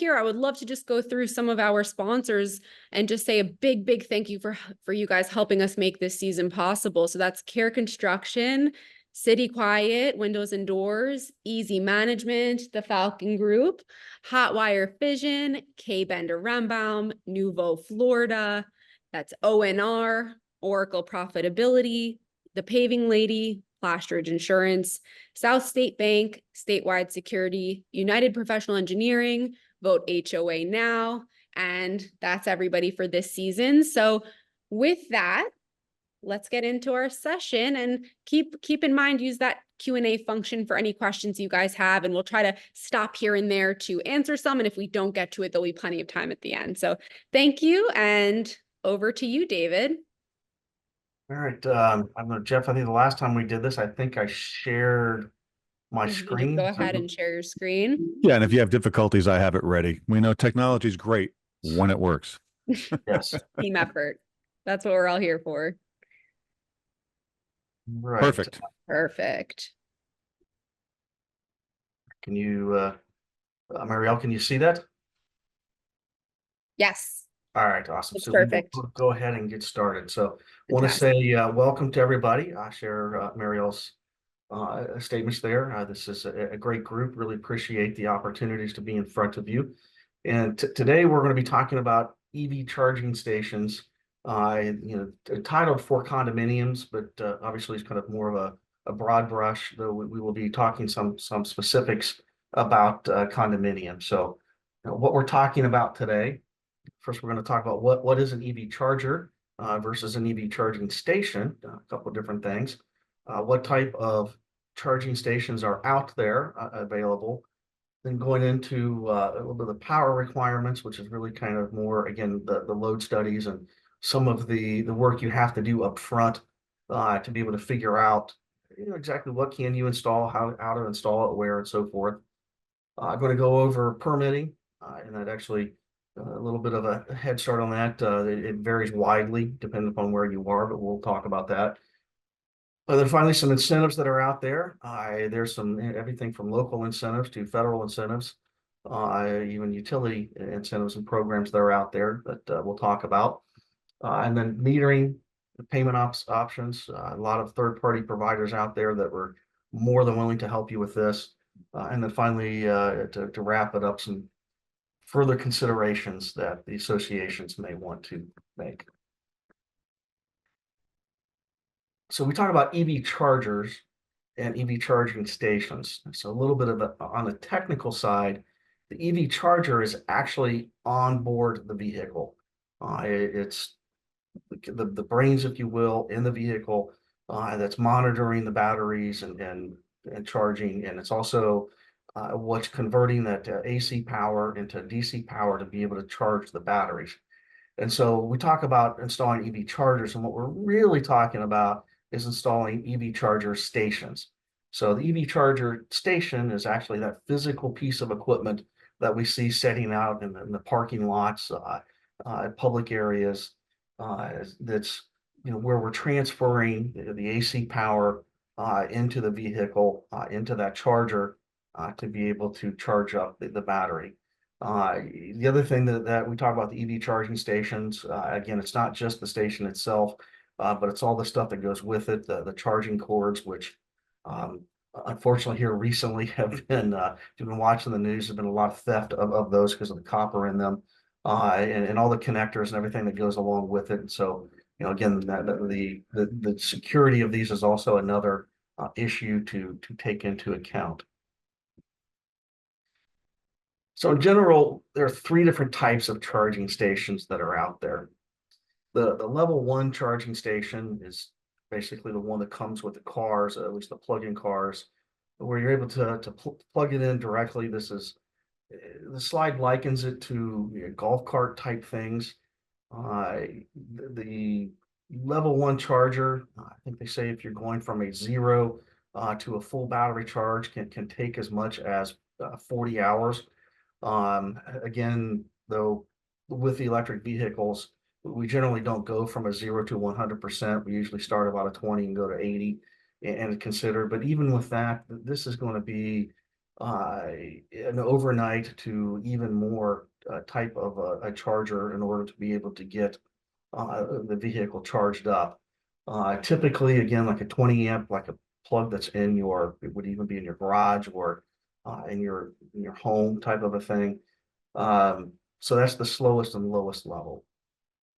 here, I would love to just go through some of our sponsors and just say a big thank you for you guys helping us make this season possible. So that's Care Construction, City Quiet, Windows and Doors, Easy Management, the Falcon Group, Hotwire Fission, K Bender Rembaum, Nuvo Florida, that's ONR, Oracle Profitability, The Paving Lady, Plasteridge Insurance, South State Bank, Statewide Security, United Professional Engineering, Vote HOA Now, and that's everybody for this season. So with that, let's get into our session, and keep in mind, use that Q&A function for any questions you guys have, and we'll try to stop here and there to answer some, and if we don't get to it, there'll be plenty of time at the end. So thank you, and over to you, David. All right, I don't know, Jeff, I think the last time we did this, I think I shared my screen. Go ahead and share your screen. Yeah, and if you have difficulties, I have it ready. We know technology is great when it works. Yes. Team effort. That's what we're all here for. Right. Perfect. Can you, Marielle, can you see that? Yes. All right, awesome. That's so perfect. We'll go ahead and get started. So I want to say welcome to everybody. I share Marielle's statements there. This is a great group. Really appreciate the opportunities to be in front of you. And today we're going to be talking about EV charging stations, titled for condominiums, but obviously it's kind of more of a broad brush, though we will be talking some specifics about condominium. So what we're talking about today, first we're going to talk about what is an EV charger versus an EV charging station, a couple of different things. What type of charging stations are out there available, then going into a little bit of the power requirements, which is really kind of more, again, the load studies and some of the work you have to do up front to be able to figure out exactly what can you install, how to install it, where, and so forth. I'm going to go over permitting, and that actually a little bit of a head start on that. It varies widely depending upon where you are, but we'll talk about that. Then finally, some incentives that are out there. There's everything from local incentives to federal incentives, even utility incentives and programs that are out there that we'll talk about. And then metering, the payment options, a lot of third-party providers out there that were more than willing to help you with this. And then finally, to wrap it up, some further considerations that the associations may want to make. So we talk about EV chargers and EV charging stations. So a little bit of on the technical side, the EV charger is actually on board the vehicle. It's the brains, if you will, in the vehicle that's monitoring the batteries and charging, and it's also what's converting that AC power into DC power to be able to charge the batteries. And so we talk about installing EV chargers, and what we're really talking about is installing EV charger stations. So the EV charger station is actually that physical piece of equipment that we see setting out in the parking lots, public areas. That's where we're transferring the AC power into the vehicle, into that charger to be able to charge up the battery. The other thing that we talk about the EV charging stations, again, it's not just the station itself, but it's all the stuff that goes with it, the charging cords, which unfortunately here recently have been, if you've been watching the news, there's been a lot of theft of those because of the copper in them, and all the connectors and everything that goes along with it. And so, again, the security of these is also another issue to take into account. So in general, there are three different types of charging stations that are out there. The level 1 charging station is basically the one that comes with the cars, at least the plug-in cars, where you're able to plug it in directly. This is, the slide likens it to golf cart type things. The level 1 charger, I think they say if you're going from a 0 to a full battery charge can take as much as 40 hours. Again, though, with the electric vehicles, we generally don't go from a 0 to 100%. We usually start about a 20 and go to 80 and consider. But even with that, this is going to be an overnight to even more type of a charger in order to be able to get the vehicle charged up. Typically, again, like a 20 amp, like a plug that's in your, it would even be in your garage or in your home type of a thing. So that's the slowest and lowest level.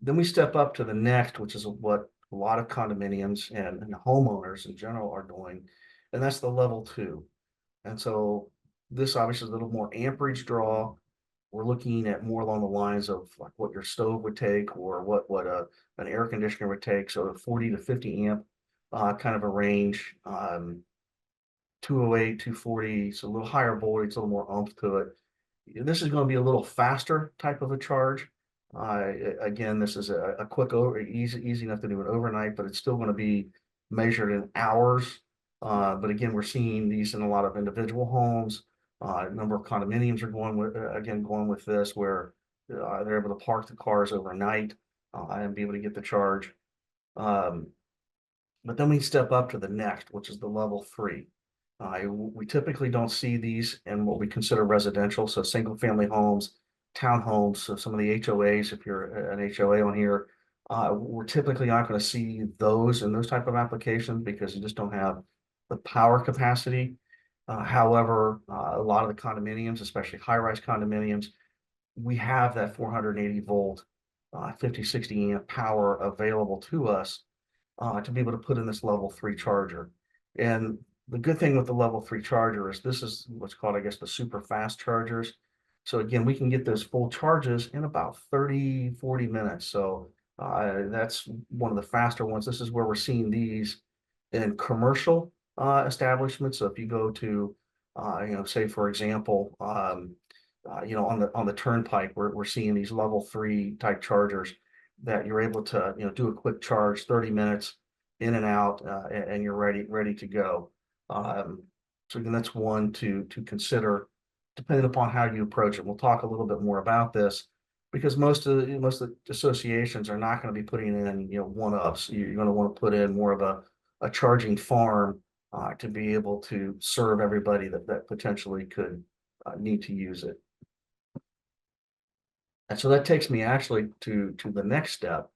Then we step up to the next, which is what a lot of condominiums and homeowners in general are doing, and that's the level 2. And so this obviously is a little more amperage draw. We're looking at more along the lines of like what your stove would take or what an air conditioner would take. So 40 to 50 amp kind of a range. 208, 240, so a little higher voltage, a little more oomph to it. This is going to be a little faster type of a charge. Again, this is a quick easy enough to do it overnight, but it's still going to be measured in hours. But again, we're seeing these in a lot of individual homes. A number of condominiums are going with this, where they're able to park the cars overnight and be able to get the charge. Um, but then we step up to the next, which is the level 3. We typically don't see these in what we consider residential, so single family homes, townhomes, so some of the HOAs, if you're an HOA on here, we're typically not going to see those in those type of applications because you just don't have the power capacity. However, a lot of the condominiums, especially high-rise condominiums, we have that 480 volt, 50, 60 amp power available to us to be able to put in this level 3 charger. And the good thing with the level 3 charger is this is what's called, I guess, the super fast chargers. So again, we can get those full charges in about 30, 40 minutes. So that's one of the faster ones. This is where we're seeing these in commercial establishments. So if you go to, say for example, on the turnpike, we're seeing these level 3 type chargers that you're able to, do a quick charge, 30 minutes in and out, and you're ready to go. So again, that's one to consider, depending upon how you approach it. We'll talk a little bit more about this because most of the associations are not going to be putting in, one-ups. You're going to want to put in more of a charging farm to be able to serve everybody that potentially could need to use it. And so that takes me actually to the next step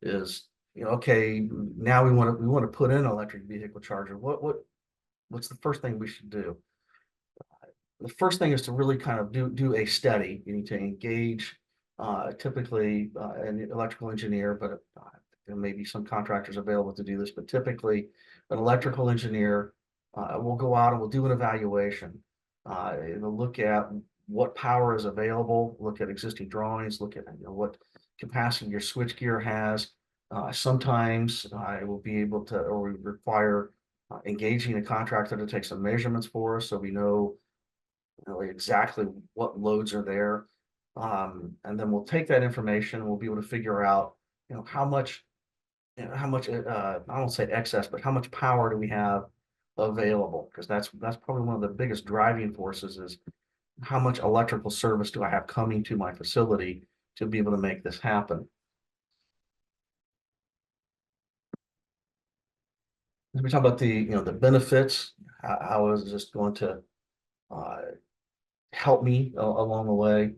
is, okay, now we want to put in an electric vehicle charger. What's the first thing we should do? The first thing is to really kind of do a study. You need to engage typically an electrical engineer, but there may be some contractors available to do this, but typically an electrical engineer will go out and we'll do an evaluation. It'll look at what power is available, look at existing drawings, look at what capacity your switchgear has. Sometimes I will be able to, or we require engaging a contractor to take some measurements for us so we know really exactly what loads are there. And then we'll take that information and we'll be able to figure out, how much, I don't say excess, but how much power do we have available? Because that's probably one of the biggest driving forces is how much electrical service do I have coming to my facility to be able to make this happen. As we talk about the benefits, how is this going to uh, help me along the way?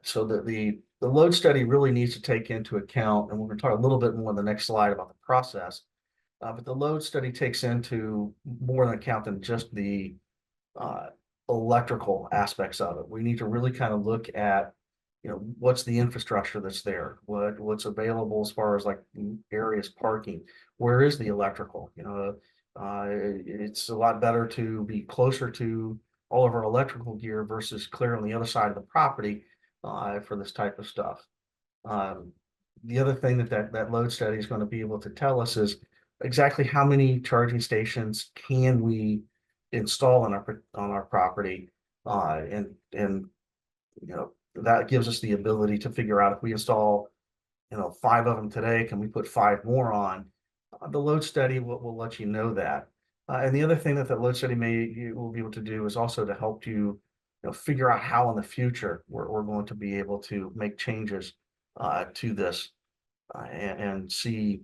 So that the load study really needs to take into account, and we're going to talk a little bit more in the next slide about the process. But the load study takes into more than account than just the uh, electrical aspects of it. We need to really kind of look at, what's the infrastructure that's there, what's available as far as like areas parking, where is the electrical, it's a lot better to be closer to all of our electrical gear versus clear on the other side of the property for this type of stuff. The other thing that load study is going to be able to tell us is exactly how many charging stations can we install on our property, and that gives us the ability to figure out if we install 5 of them today, can we put 5 more on? The load study will let you know that. And the other thing that the load study will be able to do is also to help you, figure out how in the future we're going to be able to make changes to this and see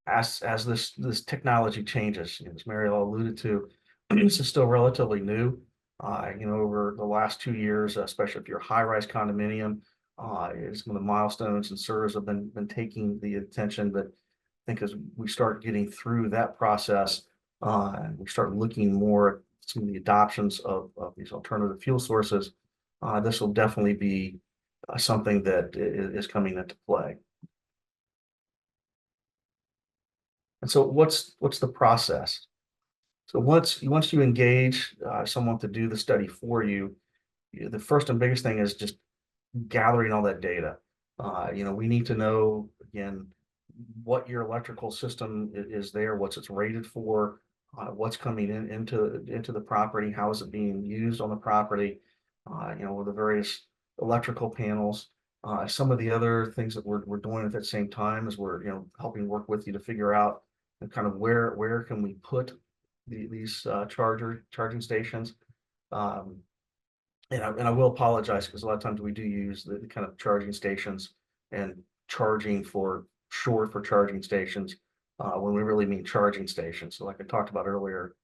as this technology changes, as Mariel alluded to, this is still relatively new. Over the last 2 years, especially if you're a high-rise condominium, some of the milestones and SIRS have been taking the attention. But I think as we start getting through that process, and we start looking more at some of the adoptions of these alternative fuel sources, this will definitely be something that is coming into play. And so what's the process? So once you engage someone to do the study for you, the first and biggest thing is just gathering all that data. We need to know, again, what your electrical system is there, what's it's rated for, what's coming into the property, how is it being used on the property, with the various electrical panels. Some of the other things that we're doing at that same time is we're helping work with you to figure out kind of where can we put these charging stations. And I will apologize because a lot of times we do use the kind of charging stations and charging for short for charging stations when we really mean charging stations. So like I talked about earlier,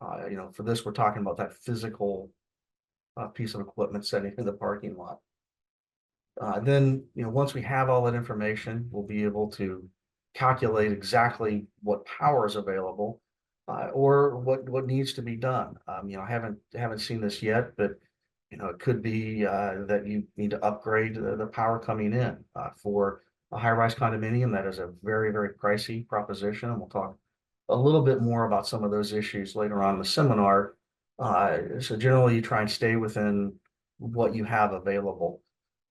for this, we're talking about that physical piece of equipment setting in the parking lot. Then, once we have all that information, we'll be able to calculate exactly what power is available or what needs to be done. I haven't seen this yet, but it could be that you need to upgrade the power coming in for a high-rise condominium. That is a very, very pricey proposition, and we'll talk a little bit more about some of those issues later on in the seminar. So generally, you try and stay within what you have available.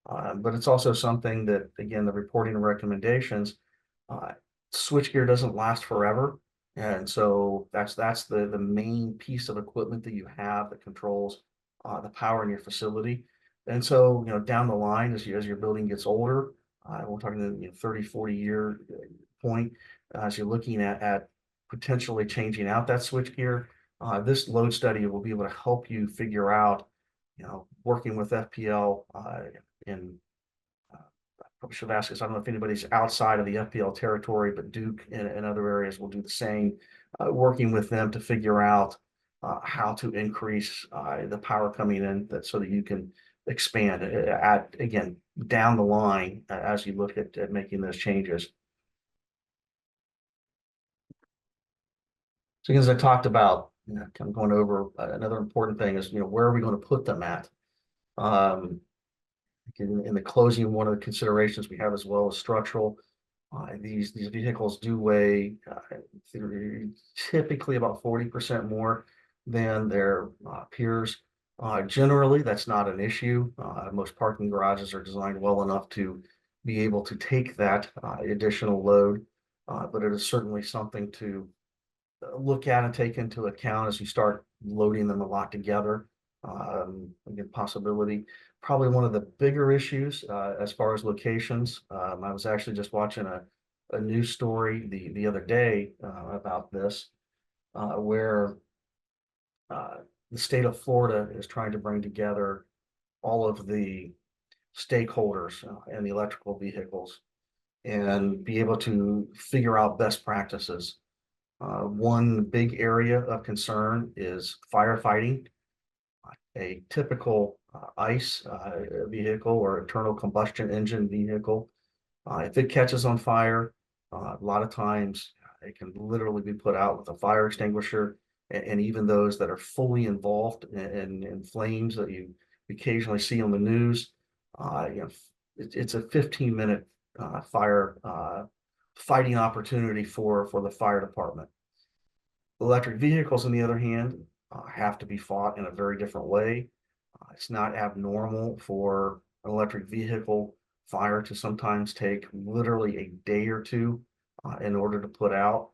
But it's also something that, again, the reporting and recommendations, switchgear doesn't last forever. And so that's the main piece of equipment that you have that controls the power in your facility. And so, down the line, as your building gets older, we're talking the 30, 40-year point, as you're looking at potentially changing out that switchgear, this load study will be able to help you figure out, working with FPL in probably should ask this. I don't know if anybody's outside of the FPL territory, but Duke and other areas will do the same, working with them to figure out how to increase the power coming in so that you can expand again, down the line as you look at making those changes. So as I talked about, kind of going over another important thing is, where are we going to put them at? In the closing, one of the considerations we have as well is structural. These vehicles do weigh typically about 40% more than their peers. Generally, that's not an issue. Most parking garages are designed well enough to be able to take that additional load, but it is certainly something to look at and take into account as you start loading them a lot together. Again, possibility. Probably one of the bigger issues as far as locations. I was actually just watching a news story the other day about this, where the state of Florida is trying to bring together all of the stakeholders in the electrical vehicles and be able to figure out best practices. One big area of concern is firefighting. A typical ICE vehicle or internal combustion engine vehicle, if it catches on fire, a lot of times it can literally be put out with a fire extinguisher, and even those that are fully involved in flames that you occasionally see on the news, it's a 15-minute fire fighting opportunity for the fire department. Electric vehicles, on the other hand, have to be fought in a very different way. It's not abnormal for an electric vehicle fire to sometimes take literally a day or two in order to put out.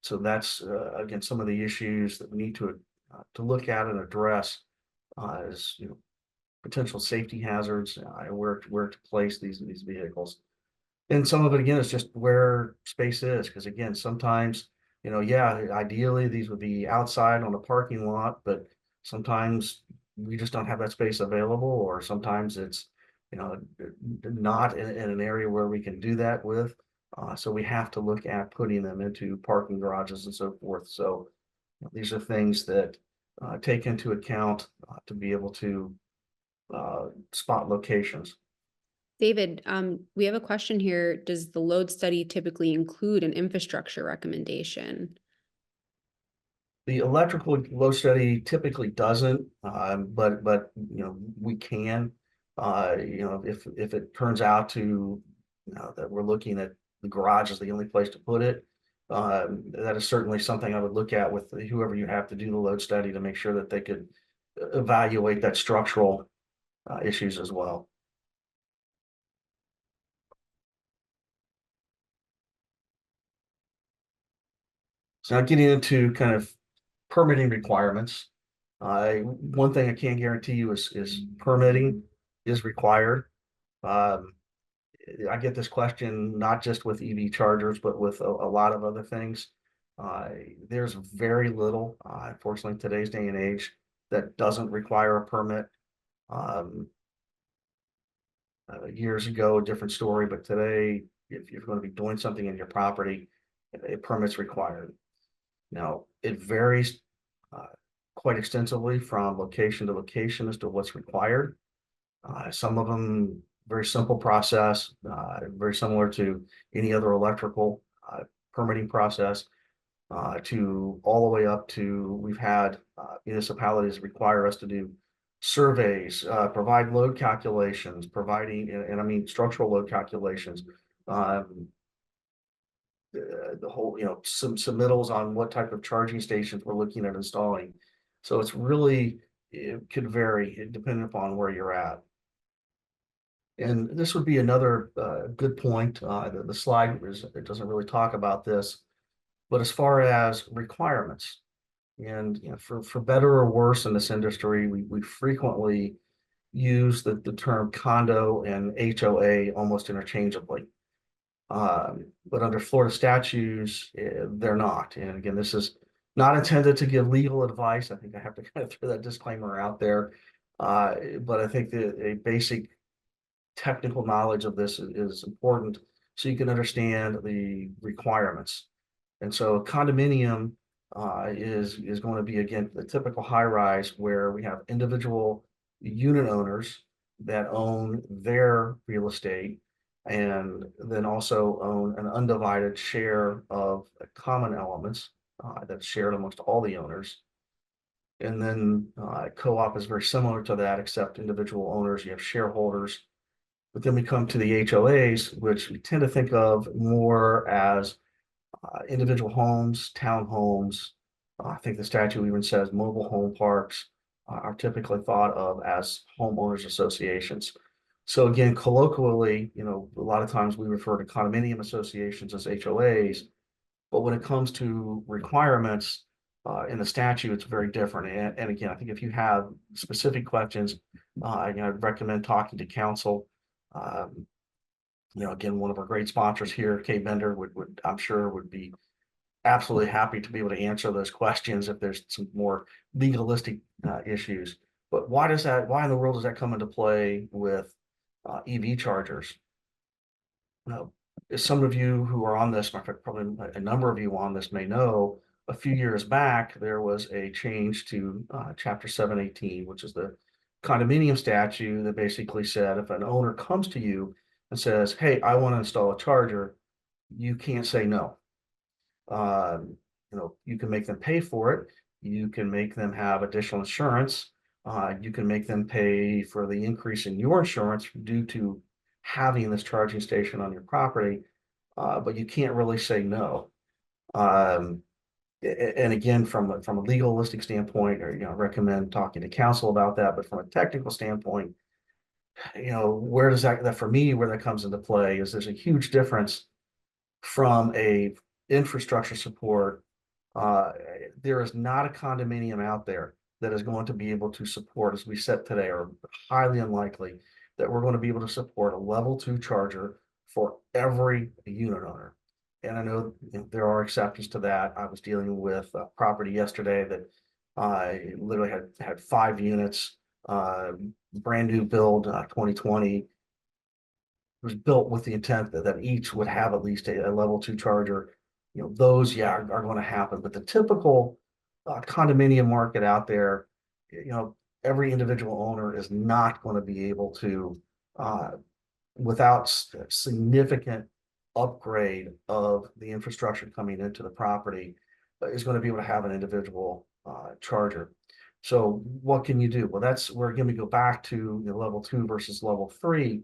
So that's again some of the issues that we need to look at and address as potential safety hazards and where to place these vehicles. And some of it again is just where space is, because again, sometimes yeah, ideally these would be outside on a parking lot, but sometimes we just don't have that space available, or sometimes it's not in an area where we can do that with. So we have to look at putting them into parking garages and so forth. So These are things that take into account to be able to spot locations. David, we have a question here. Does the load study typically include an infrastructure recommendation? The electrical load study typically doesn't, but we can. If it turns out to that we're looking at the garage as the only place to put it, that is certainly something I would look at with whoever you have to do the load study to make sure that they could evaluate that structural issues as well. So now getting into kind of permitting requirements. One thing I can guarantee you is permitting is required. Um, I get this question not just with EV chargers, but with a lot of other things. There's very little, unfortunately, today's day and age, that doesn't require a permit. Years ago, a different story, but today, if you're going to be doing something in your property, a permit's required. Now, it varies quite extensively from location to location as to what's required. Some of them, very simple process, very similar to any other electrical permitting process, to all the way up to we've had municipalities require us to do surveys, provide load calculations, providing, and I mean structural load calculations, the whole, some submittals on what type of charging stations we're looking at installing. So it's really, it could vary depending upon where you're at. And this would be another good point. The slide it doesn't really talk about this, but as far as requirements, and for better or worse in this industry, we frequently use the term condo and HOA almost interchangeably. But under Florida statutes, they're not. And again, this is not intended to give legal advice. I think I have to kind of throw that disclaimer out there. But I think that a basic technical knowledge of this is important so you can understand the requirements. And so a condominium is going to be, again, the typical high rise where we have individual unit owners that own their real estate and then also own an undivided share of common elements that's shared amongst all the owners. And then co-op is very similar to that, except individual owners, you have shareholders. But then we come to the HOAs, which we tend to think of more as individual homes, townhomes. I think the statute even says mobile home parks are typically thought of as homeowners associations. So again, colloquially, a lot of times we refer to condominium associations as HOAs, but when it comes to requirements in the statute, it's very different. And again, I think if you have specific questions, I'd recommend talking to counsel. Again, one of our great sponsors here, K Bender, would I'm sure would be absolutely happy to be able to answer those questions if there's some more legalistic issues. But why in the world does that come into play with EV chargers? As some of you who are on this, probably a number of you on this may know, a few years back, there was a change to Chapter 718, which is the condominium statute that basically said if an owner comes to you and says, hey, I want to install a charger, you can't say no. You can make them pay for it. You can make them have additional insurance. You can make them pay for the increase in your insurance due to having this charging station on your property, but you can't really say no. And again, from a legalistic standpoint, or recommend talking to counsel about that. But from a technical standpoint, where does that for me, where that comes into play is there's a huge difference from a infrastructure support. There is not a condominium out there that is going to be able to support, as we said today, or highly unlikely that we're going to be able to support a level 2 charger for every unit owner. And I know there are exceptions to that. I was dealing with a property yesterday that I literally had 5 units, brand new build, 2020. It was built with the intent that each would have at least a level 2 charger. Those, are going to happen. But the typical condominium market out there, every individual owner is not going to be able to, without significant upgrade of the infrastructure coming into the property, is going to be able to have an individual charger. So what can you do? Well, that's where again we go back to level 2 versus level 3,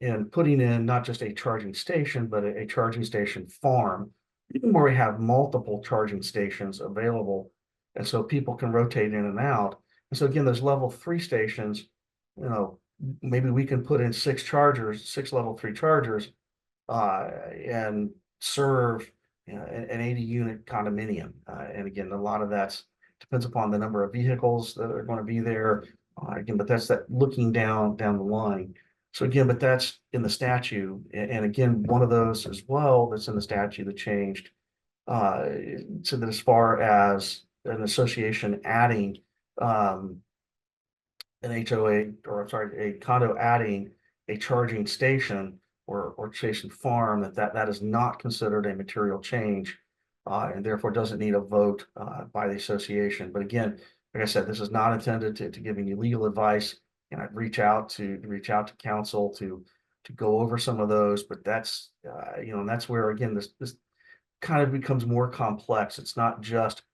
and putting in not just a charging station, but a charging station farm where we have multiple charging stations available. And so people can rotate in and out. And so again, those level 3 stations, maybe we can put in 6 level 3 chargers, and serve an 80 unit condominium. And again, a lot of that depends upon the number of vehicles that are going to be there. Again, but that's that looking down the line. So again, but that's in the statute. And again, one of those as well that's in the statute that changed, so that as far as an association adding an HOA, or I'm sorry, a condo adding a charging station or station farm, that is not considered a material change, and therefore doesn't need a vote by the association. But again, like I said, this is not intended to giving you legal advice, and I'd reach out to counsel to go over some of those. But that's and that's where again this kind of becomes more complex. It's not just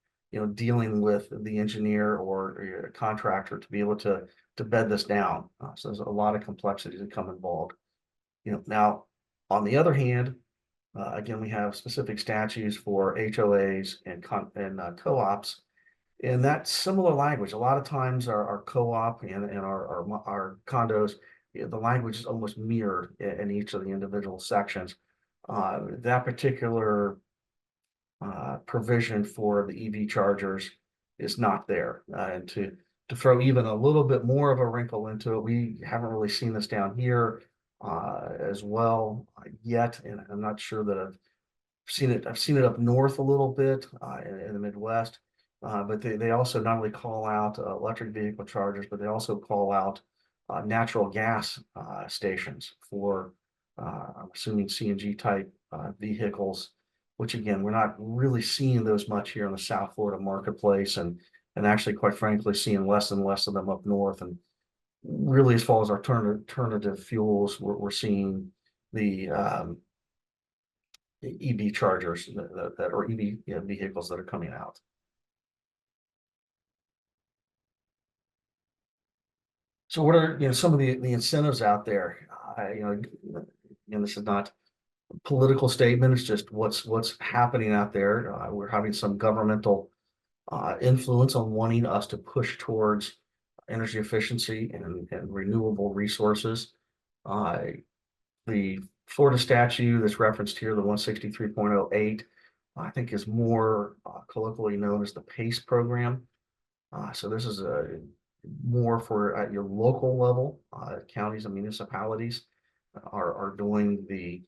dealing with the engineer or a contractor to be able to bed this down. So there's a lot of complexities that come involved. Now, on the other hand, again, we have specific statutes for HOAs and co-ops, and that similar language. A lot of times our co-op and our condos, the language is almost mirrored in each of the individual sections. That particular provision for the EV chargers is not there. And to throw even a little bit more of a wrinkle into it, we haven't really seen this down here as well yet, and I'm not sure that I've seen it. I've seen it up north a little bit in the Midwest, but they also not only call out electric vehicle chargers, but they also call out natural gas stations for I'm assuming CNG type vehicles, which again, we're not really seeing those much here in the South Florida marketplace, and actually, quite frankly, seeing less and less of them up north. And really, as far as alternative fuels, we're seeing the EV chargers that are EV vehicles that are coming out. So what are some of the incentives out there? This is not a political statement. It's just what's happening out there. We're having some governmental influence on wanting us to push towards energy efficiency and renewable resources. The Florida statute that's referenced here, the 163.08, I think is more colloquially known as the PACE program. So this is more for at your local level. Counties and municipalities are doing the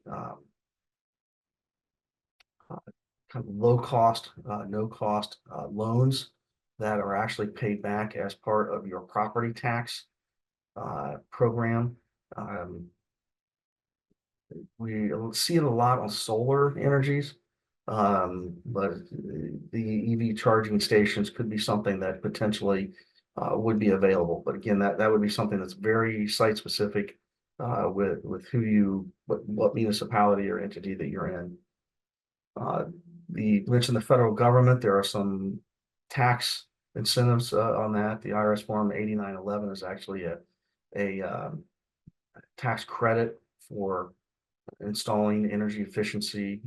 kind of low cost, no cost loans that are actually paid back as part of your property tax program. We see it a lot on solar energies, but the EV charging stations could be something that potentially would be available. But again, that would be something that's very site specific with what municipality or entity that you're in. You mentioned the federal government. There are some tax incentives on that. The IRS form 8911 is actually a tax credit for installing energy efficiency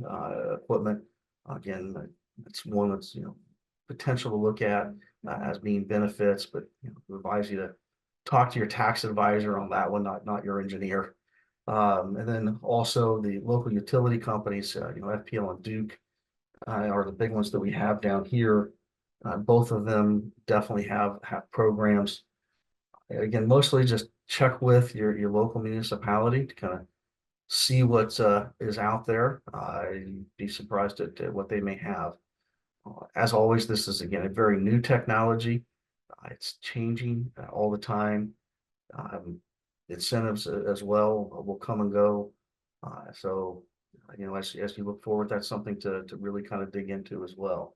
equipment. Again, it's one that's potential to look at as being benefits, but we advise you to talk to your tax advisor on that one, not your engineer. And then also the local utility companies, FPL and Duke are the big ones that we have down here. Both of them definitely have programs. Again, mostly just check with your local municipality to kind of see what is out there. You'd be surprised at what they may have. As always, this is again a very new technology. It's changing all the time. Incentives as well will come and go. So, as you look forward, that's something to really kind of dig into as well.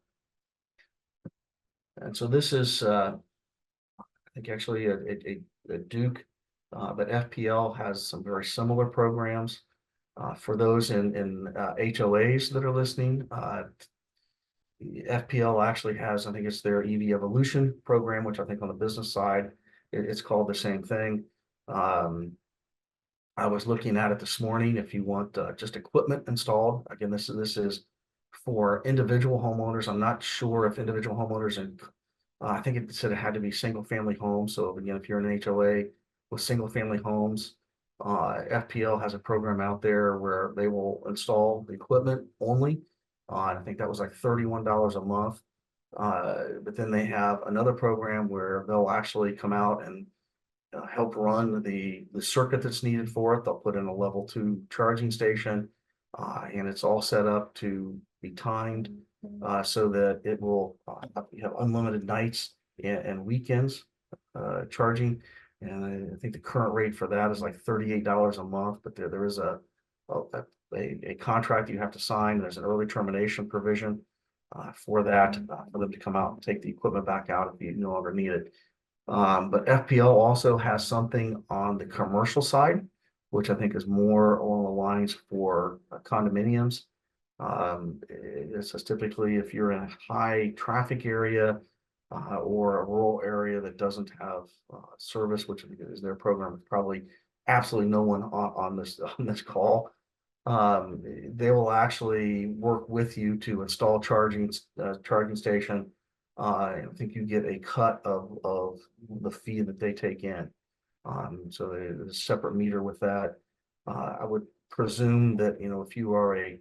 And so this is, I think actually a Duke, but FPL has some very similar programs. For those in HOAs that are listening, FPL actually has, I think it's their EV Evolution program, which I think on the business side, it's called the same thing. I was looking at it this morning. If you want just equipment installed, again, this is for individual homeowners. I'm not sure if individual homeowners and I think it said it had to be single family homes. So again, if you're in an HOA with single family homes, FPL has a program out there where they will install the equipment only. I think that was like $31 a month. But then they have another program where they'll actually come out and help run the circuit that's needed for it. They'll put in a level 2 charging station, and it's all set up to be timed so that it will have unlimited nights and weekends charging. And I think the current rate for that is like $38 a month, but there is a contract you have to sign. There's an early termination provision for that, for them to come out and take the equipment back out if you no longer need it. But FPL also has something on the commercial side, which I think is more along the lines for condominiums. This is typically if you're in a high traffic area or a rural area that doesn't have service, which I think is their program. It's probably absolutely no one on this call. They will actually work with you to install charging station. I think you get a cut of the fee that they take in. So there's a separate meter with that. I would presume that, you know, if you are a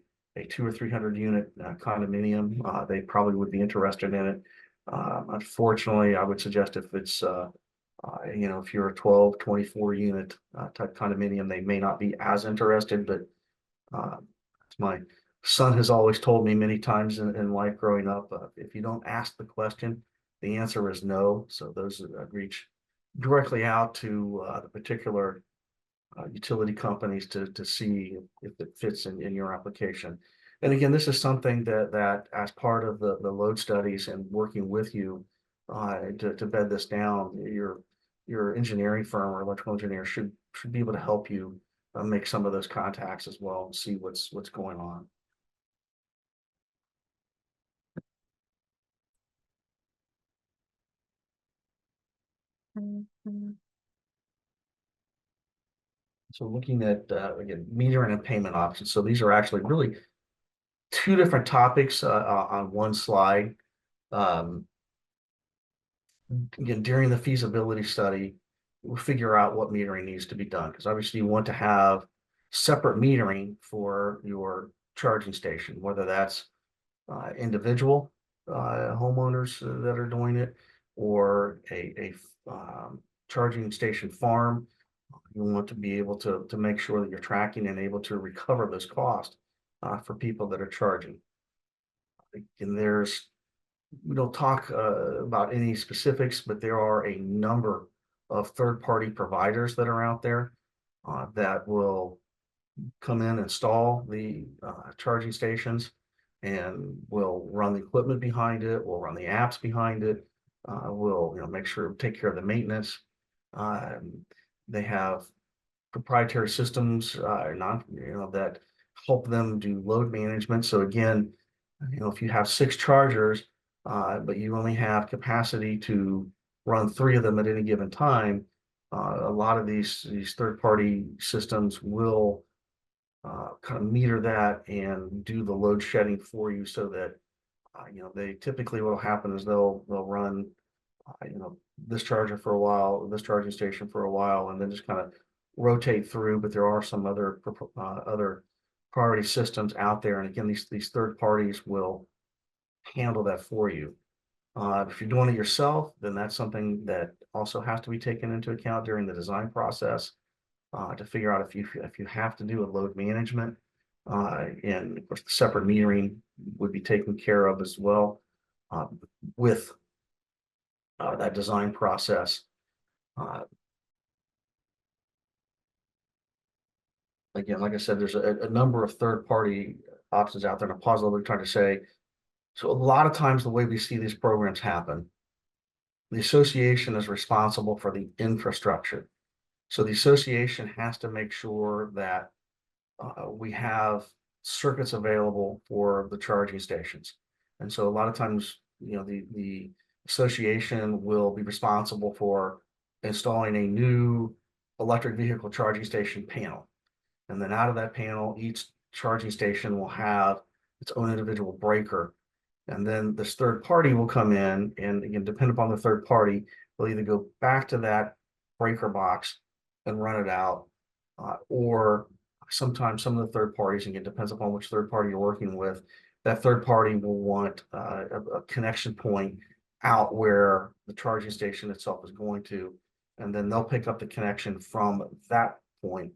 200 or 300 unit condominium, they probably would be interested in it. Unfortunately, I would suggest if it's, you know, if you're a 12, 24 unit type condominium, they may not be as interested, but my son has always told me many times in life growing up, if you don't ask the question, the answer is no. So those reach directly out to the particular utility companies to see if it fits in your application. And again, this is something that as part of the load studies and working with you to bed this down, your engineering firm or electrical engineer should be able to help you make some of those contacts as well and see what's going on. So looking at again, metering and payment options. So these are actually really two different topics on one slide. Again, during the feasibility study, we'll figure out what metering needs to be done because obviously you want to have separate metering for your charging station, whether that's individual homeowners that are doing it or a charging station farm. You want to be able to make sure that you're tracking and able to recover those costs for people that are charging. And we don't talk about any specifics, but there are a number of third-party providers that are out there that will come in, install the charging stations, and will run the equipment behind it, will run the apps behind it, will make sure take care of the maintenance. They have proprietary systems, that help them do load management. So again, if you have 6 chargers, but you only have capacity to run 3 of them at any given time, a lot of these third-party systems will kind of meter that and do the load shedding for you so that they typically what'll happen is they'll run this charger for a while, this charging station for a while, and then just kind of rotate through. But there are some other priority systems out there, and again, these third parties will handle that for you. If you're doing it yourself, then that's something that also has to be taken into account during the design process to figure out if you have to do a load management, and of course the separate metering would be taken care of as well with that design process. Again, like I said, there's a number of third-party options out there. And I pause a little bit trying to say, so a lot of times the way we see these programs happen the association is responsible for the infrastructure. So the association has to make sure that we have circuits available for the charging stations. And so a lot of times, the association will be responsible for installing a new electric vehicle charging station panel. And then out of that panel, each charging station will have its own individual breaker. And then this third party will come in, and again, depending upon the third party, they'll either go back to that breaker box and run it out, or sometimes some of the third parties, again, depends upon which third party you're working with, that third party will want a connection point out where the charging station itself is going to, and then they'll pick up the connection from that point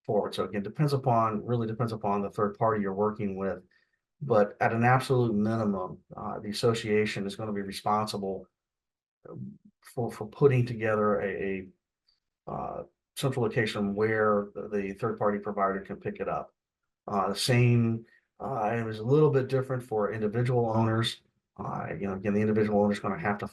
forward. So again, really depends upon the third party you're working with. But at an absolute minimum, the association is going to be responsible for putting together a central location where the third party provider can pick it up. The same, it was a little bit different for individual owners. Again, the individual owner is going to have to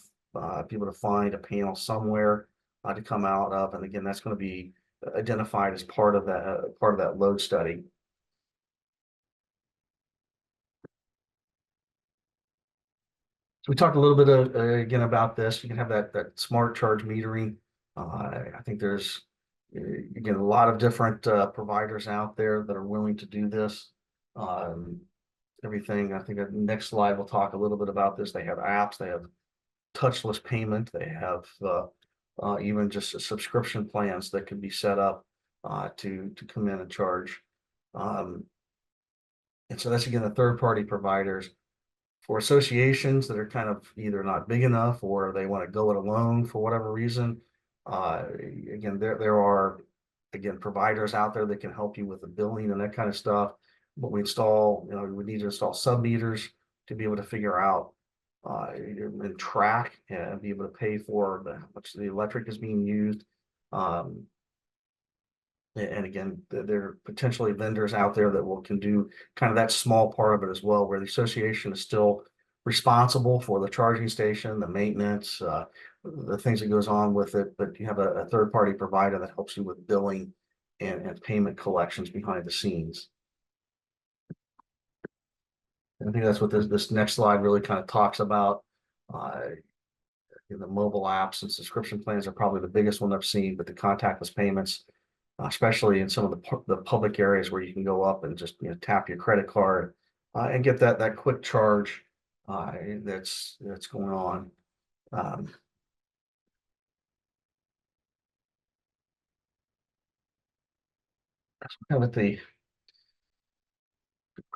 be able to find a panel somewhere to come out of, and again, that's going to be identified as part of that load study. So we talked a little bit again about this. You can have that smart charge metering. I think there's again a lot of different providers out there that are willing to do this. Everything. I think the next slide we'll talk a little bit about this. They have apps. They have touchless payment. They have even just subscription plans that can be set up to come in and charge. And so that's again the third party providers. For associations that are kind of either not big enough or they want to go it alone for whatever reason, again, there are providers out there that can help you with the billing and that kind of stuff. But we need to install sub meters to be able to figure out and track and be able to pay for how much the electric is being used. And again, there are potentially vendors out there that can do kind of that small part of it as well, where the association is still responsible for the charging station, the maintenance, the things that goes on with it, but you have a third party provider that helps you with billing and payment collections behind the scenes. And I think that's what this next slide really kind of talks about. The mobile apps and subscription plans are probably the biggest one I've seen, but the contactless payments, especially in some of the public areas where you can go up and just tap your credit card and get that quick charge that's going on.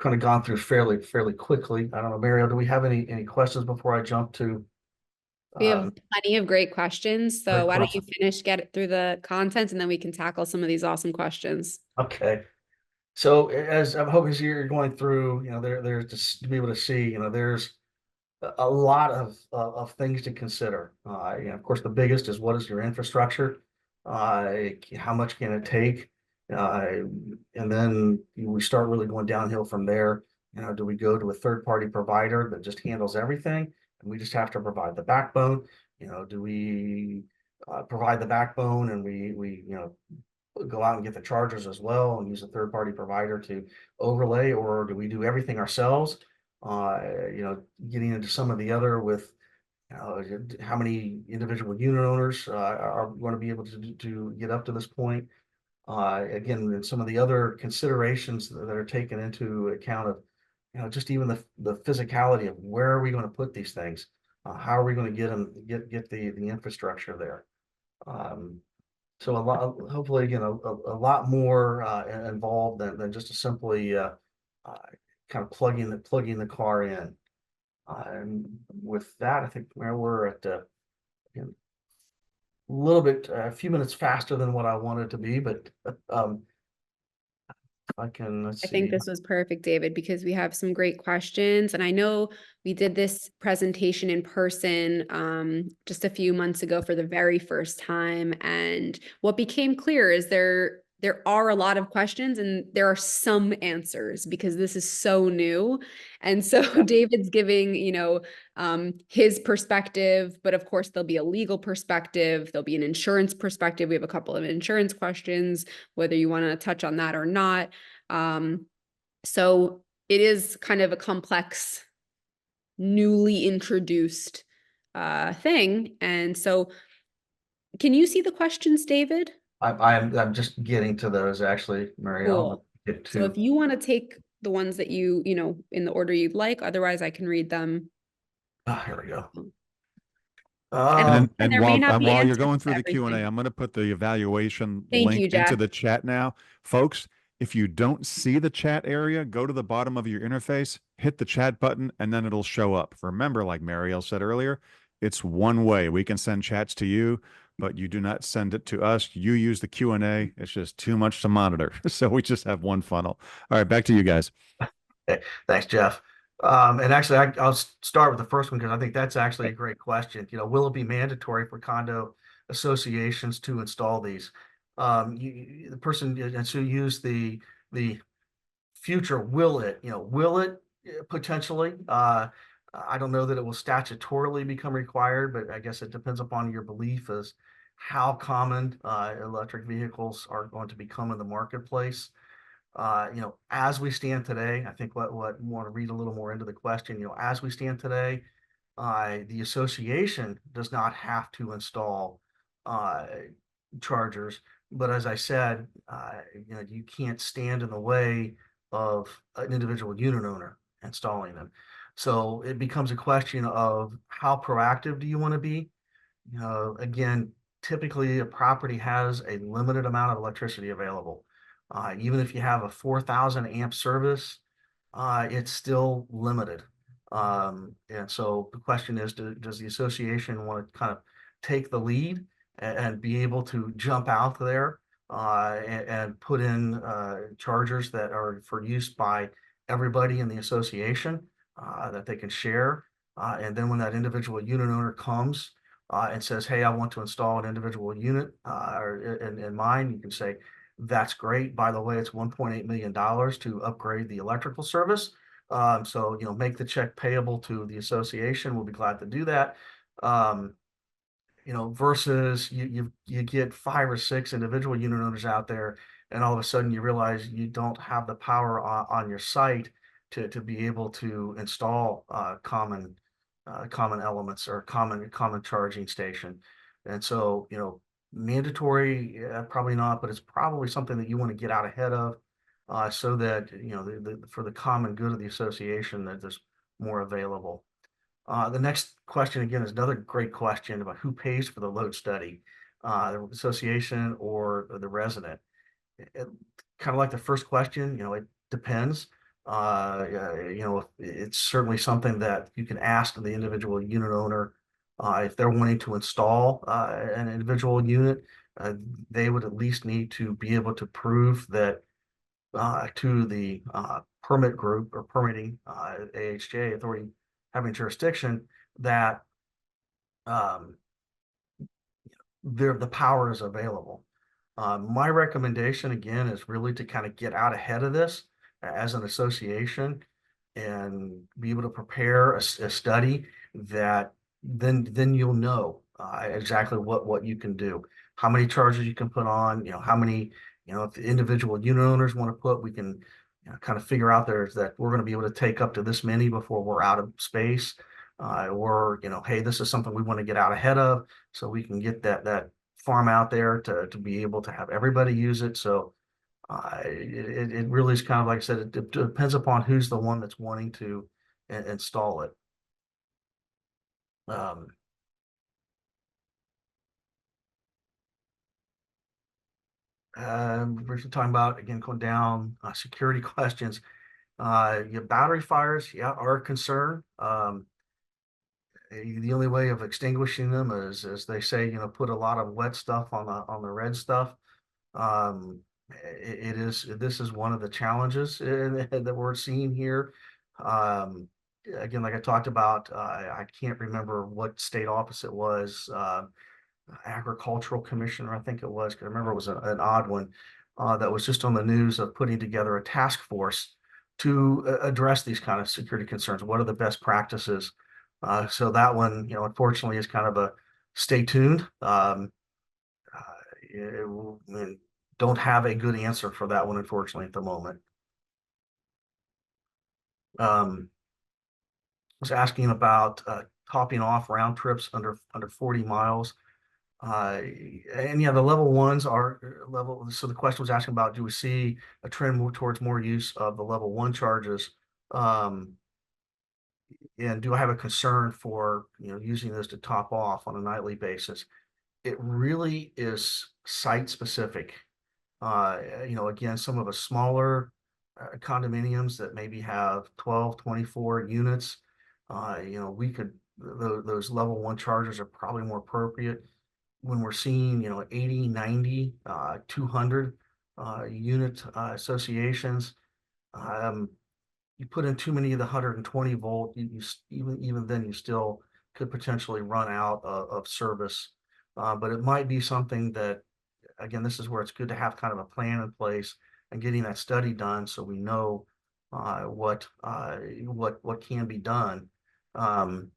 Kind of gone through fairly quickly. I don't know, Mario, do we have any questions before I jump to? We have plenty of great questions. So great why don't you questions. finish, get it through the content, and then we can tackle some of these awesome questions. Okay. So as I'm hoping you're going through, there's just to be able to see, there's a lot of things to consider. Of course, the biggest is what is your infrastructure? How much can it take? And then we start really going downhill from there. Do we go to a third party provider that just handles everything, and we just have to provide the backbone? Do we provide the backbone and we go out and get the chargers as well and use a third party provider to overlay, or do we do everything ourselves? Getting into some of the other with how many individual unit owners are going to be able to get up to this point. Again, and some of the other considerations that are taken into account of, just even the physicality of where are we going to put these things? How are we going to get the infrastructure there? So hopefully, again, a lot more involved than just a simply kind of plugging the car in. And with that, I think we're at again, a little bit, a few minutes faster than what I wanted to be, but I think this was perfect, David, because we have some great questions. And I know we did this presentation in person just a few months ago for the very first time. And what became clear is there are a lot of questions and there are some answers because this is so new. And so David's giving, his perspective, but of course there'll be a legal perspective, there'll be an insurance perspective. We have a couple of insurance questions, whether you want to touch on that or not. So it is kind of a complex, newly introduced thing. And so can you see the questions, David? I'm just getting to those actually, Marielle. Cool. Get So to, if you want to take the ones that in the order you'd like, otherwise I can read them. here we go. And there may not be while you're answers going to through the Q&A, everything. I'm going to put the evaluation Thank link you, into Jeff. the chat now. Folks, if you don't see the chat area, go to the bottom of your interface, hit the chat button, and then it'll show up. Remember, like Marielle said earlier, it's one way. We can send chats to you, but you do not send it to us. You use the Q&A. It's just too much to monitor. So we just have one funnel. All right, back to you guys. Okay, thanks, Jeff. And actually, I'll start with the first one because I think that's actually a great question. Will it be mandatory for condo associations to install these? The person, and so use the future, will it? Will it potentially? I don't know that it will statutorily become required, but I guess it depends upon your belief as how common electric vehicles are going to become in the marketplace. As we stand today, I think what want to read a little more into the question, as we stand today, the association does not have to install chargers, but as I said, you can't stand in the way of an individual unit owner installing them. So it becomes a question of how proactive do you want to be? Again, typically a property has a limited amount of electricity available. Even if you have a 4,000 amp service, it's still limited. And so the question is, does the association want to kind of take the lead and be able to jump out there and put in chargers that are for use by everybody in the association that they can share? And then when that individual unit owner comes and says, hey, I want to install an individual unit or in mine, you can say, that's great. By the way, it's $1.8 million to upgrade the electrical service. So, make the check payable to the association. We'll be glad to do that. Versus you get 5 or 6 individual unit owners out there, and all of a sudden you realize you don't have the power on your site to be able to install common elements or common charging station. And so, mandatory, probably not, but it's probably something that you want to get out ahead of so that, for the common good of the association, that there's more available. The next question, again, is another great question about who pays for the load study, the association or the resident. Kind of like the first question, it depends. It's certainly something that you can ask the individual unit owner if they're wanting to install an individual unit. They would at least need to be able to prove that to the permit group or permitting AHJ authority having jurisdiction that the power is available. My recommendation again is really to kind of get out ahead of this as an association and be able to prepare a study that then you'll know exactly what you can do, how many charges you can put on, how many, if the individual unit owners want to put, we can kind of figure out there that we're going to be able to take up to this many before we're out of space. Or, hey, this is something we want to get out ahead of so we can get that farm out there to be able to have everybody use it. So it really is kind of like I said, it depends upon who's the one that's wanting to install it. We're talking about, again, going down security questions. Your battery fires, yeah, are a concern. The only way of extinguishing them is, as they say, put a lot of wet stuff on the red stuff. This is one of the challenges that we're seeing here. Again, like I talked about, I can't remember what state office it was, agricultural commissioner, I think it was, because I remember it was an odd one, that was just on the news of putting together a task force to address these kind of security concerns. What are the best practices? So that one, unfortunately, is kind of a stay tuned. Don't have a good answer for that one, unfortunately, at the moment. Was asking about topping off round trips under 40 miles. And yeah, the level ones are level. So the question was asking about, do we see a trend more towards more use of the level one charges? And do I have a concern for, using those to top off on a nightly basis? It really is site specific. Again, some of the smaller condominiums that maybe have 12, 24 units, those level one charges are probably more appropriate. When we're seeing, 80, 90, 200 unit associations, you put in too many of the 120 volt, even then you still could potentially run out of service. But it might be something that, again, this is where it's good to have kind of a plan in place and getting that study done so we know what can be done. And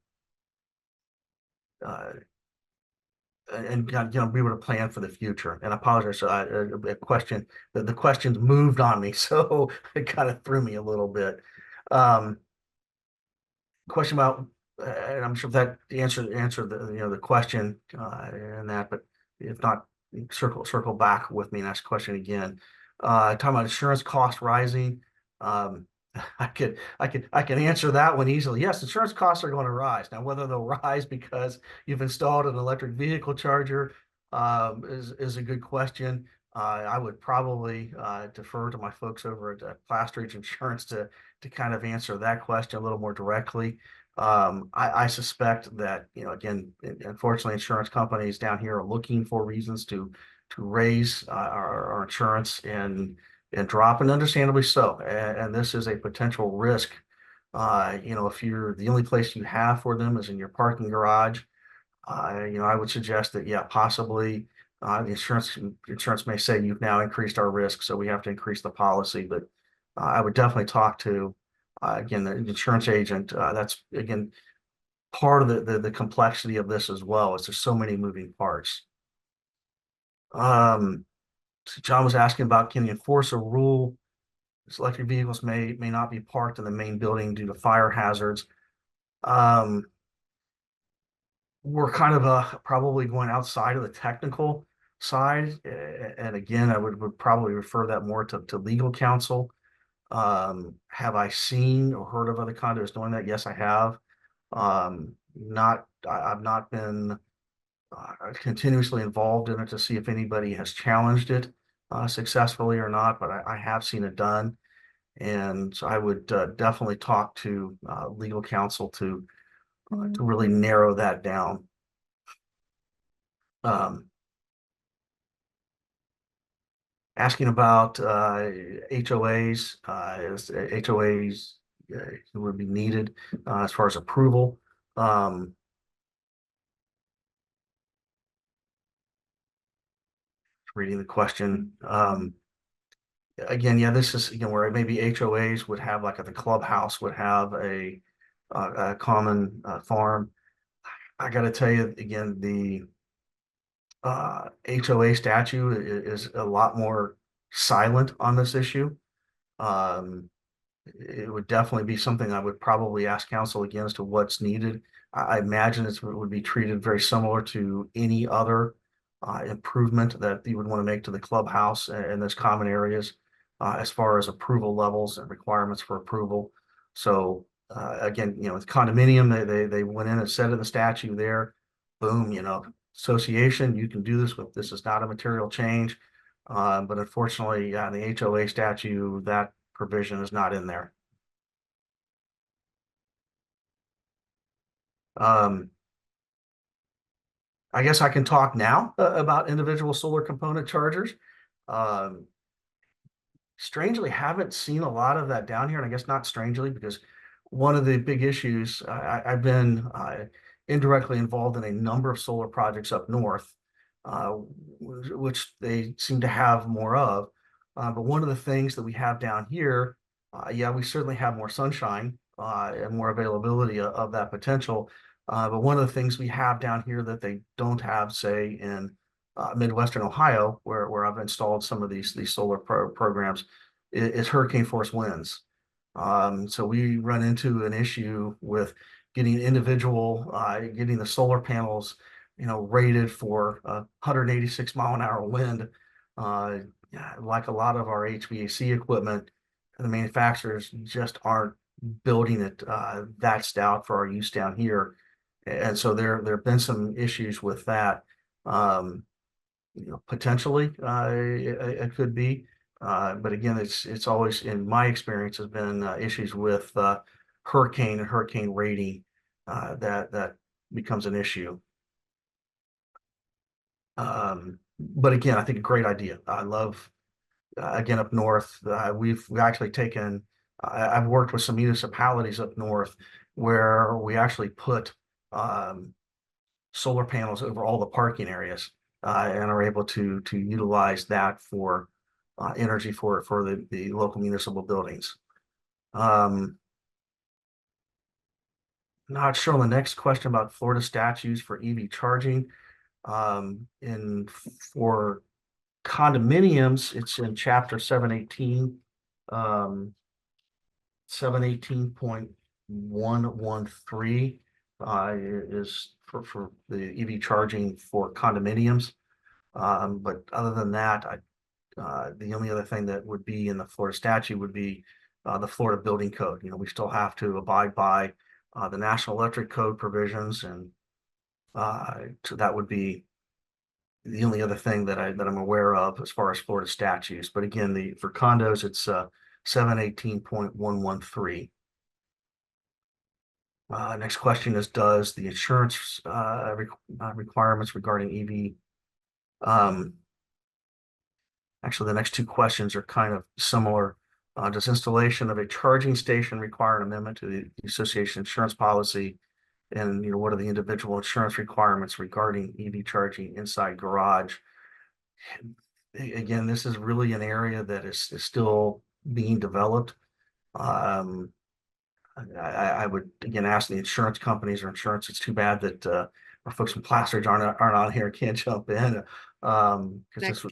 be able to plan for the future. And I apologize. So a question, the questions moved on me, so it kind of threw me a little bit. Question about, and I'm sure that answer the question and that, but if not, circle back with me and ask the question again. Talking about insurance cost rising. I can answer that one easily. Yes, insurance costs are going to rise. Now, whether they'll rise because you've installed an electric vehicle charger is a good question. I would probably defer to my folks over at Plastridge Insurance to kind of answer that question a little more directly. I suspect that, again, unfortunately, insurance companies down here are looking for reasons to raise our insurance and drop, and understandably so. And this is a potential risk. If you're the only place you have for them is in your parking garage, I would suggest that, yeah, possibly the insurance may say you've now increased our risk, so we have to increase the policy. But I would definitely talk to, again, the insurance agent. That's, again, part of the complexity of this as well, is there's so many moving parts. So John was asking about, can you enforce a rule electric vehicles may not be parked in the main building due to fire hazards? We're kind of probably going outside of the technical side, and again, I would probably refer that more to legal counsel. Have I seen or heard of other condos doing that? Yes, I have. I've not been continuously involved in it to see if anybody has challenged it successfully or not, but I have seen it done. And so I would definitely talk to legal counsel to really narrow that down. Asking about HOAs, HOAs would be needed as far as approval. Reading the question. Again, yeah, this is, where maybe HOAs would have, like at the clubhouse would have a common farm. I got to tell you again, the HOA statute is a lot more silent on this issue. It would definitely be something I would probably ask counsel again as to what's needed. I imagine it would be treated very similar to any other improvement that you would want to make to the clubhouse and those common areas as far as approval levels and requirements for approval. So again, with condominium, they went in and said in the statute there, boom, association, you can do this this is not a material change. But unfortunately, in the HOA statute, that provision is not in there. I guess I can talk now about individual solar component chargers. Strangely, haven't seen a lot of that down here, and I guess not strangely, because one of the big issues, I've been indirectly involved in a number of solar projects up north, which they seem to have more of. But one of the things that we have down here, yeah, we certainly have more sunshine and more availability of that potential. But one of the things we have down here that they don't have, say, in Midwestern Ohio, where I've installed some of these solar programs, is hurricane force winds. So we run into an issue with getting getting the solar panels, rated for 186 mile an hour wind. Like a lot of our HVAC equipment, the manufacturers just aren't building it that stout for our use down here. And so there have been some issues with that. Potentially it could be. But again, it's always, in my experience, has been issues with hurricane and hurricane rating that becomes an issue. But again, I think a great idea. I love, again, up north, we've actually taken, I've worked with some municipalities up north where we actually put solar panels over all the parking areas and are able to utilize that for energy for the local municipal buildings. Not sure on the next question about Florida statutes for EV charging. For condominiums, it's in chapter 718, 718.113 is for the EV charging for condominiums. But other than that, the only other thing that would be in the Florida statute would be the Florida Building Code. We still have to abide by the National Electric Code provisions, and so that would be the only other thing that I'm aware of as far as Florida statutes. But again, for condos, it's 718.113. Next question is, does the insurance requirements regarding EV? Actually, the next two questions are kind of similar. Does installation of a charging station require an amendment to the association insurance policy? And what are the individual insurance requirements regarding EV charging inside garage? Again, this is really an area that is still being developed. I would again ask the insurance companies or insurance. It's too bad that our folks from Plastridge aren't on here, can't jump in. Because